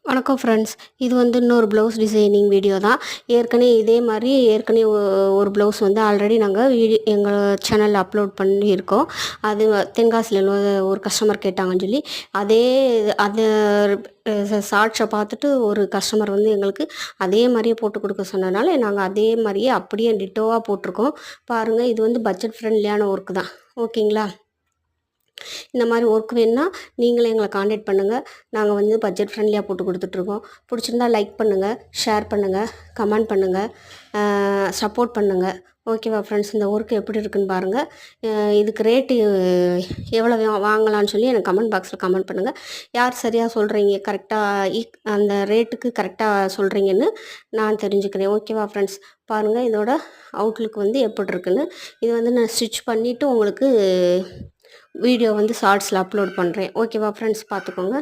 வணக்கம் ஃப்ரெண்ட்ஸ். இது வந்து இன்னொரு ப்ளவுஸ் டிசைனிங் வீடியோ தான். இதே மாதிரி ஒரு ப்ளவுஸ் வந்து ஆல்ரெடி நாங்கள் எங்கள் சேனலில் அப்லோட் பண்ணியிருக்கோம். அது தென்காசியில் ஒரு கஸ்டமர் கேட்டாங்கன்னு சொல்லி அதே அது ஷார்ட்ஸை பார்த்துட்டு ஒரு கஸ்டமர் வந்து எங்களுக்கு அதே மாதிரியே போட்டு கொடுக்க சொன்னதுனால நாங்கள் அதே மாதிரியே அப்படியே டிட்டோவாக போட்டிருக்கோம். பாருங்கள், இது வந்து பட்ஜெட் ஃப்ரெண்ட்லியான ஒர்க்கு தான். ஓகேங்களா? இந்த மாதிரி ஒர்க் வேணுன்னா நீங்களே எங்களை காண்டாக்ட் பண்ணுங்கள். நாங்கள் வந்து பட்ஜெட் ஃப்ரெண்ட்லியாக போட்டு கொடுத்துட்ருக்கோம். பிடிச்சிருந்தா லைக் பண்ணுங்கள், ஷேர் பண்ணுங்கள், கமெண்ட் பண்ணுங்கள், சப்போர்ட் பண்ணுங்கள். ஓகேவா ஃப்ரெண்ட்ஸ்? இந்த ஒர்க் எப்படி இருக்குன்னு பாருங்கள். இதுக்கு ரேட்டு எவ்வளோ வாங்கலான்னு சொல்லி எனக்கு கமெண்ட் பாக்ஸில் கமெண்ட் பண்ணுங்கள். யார் சரியாக சொல்கிறீங்க, கரெக்டாக அந்த ரேட்டுக்கு கரெக்டாக சொல்கிறீங்கன்னு நான் தெரிஞ்சுக்கிறேன். ஓகேவா ஃப்ரெண்ட்ஸ்? பாருங்கள் இதோட அவுட்லுக் வந்து எப்படி இருக்குன்னு. இது வந்து நான் ஸ்டிச் பண்ணிவிட்டு உங்களுக்கு வீடியோ வந்து ஷார்ட்ஸில் அப்லோட் பண்ணுறேன். ஓகேவா ஃப்ரெண்ட்ஸ்? பார்த்துக்கோங்க.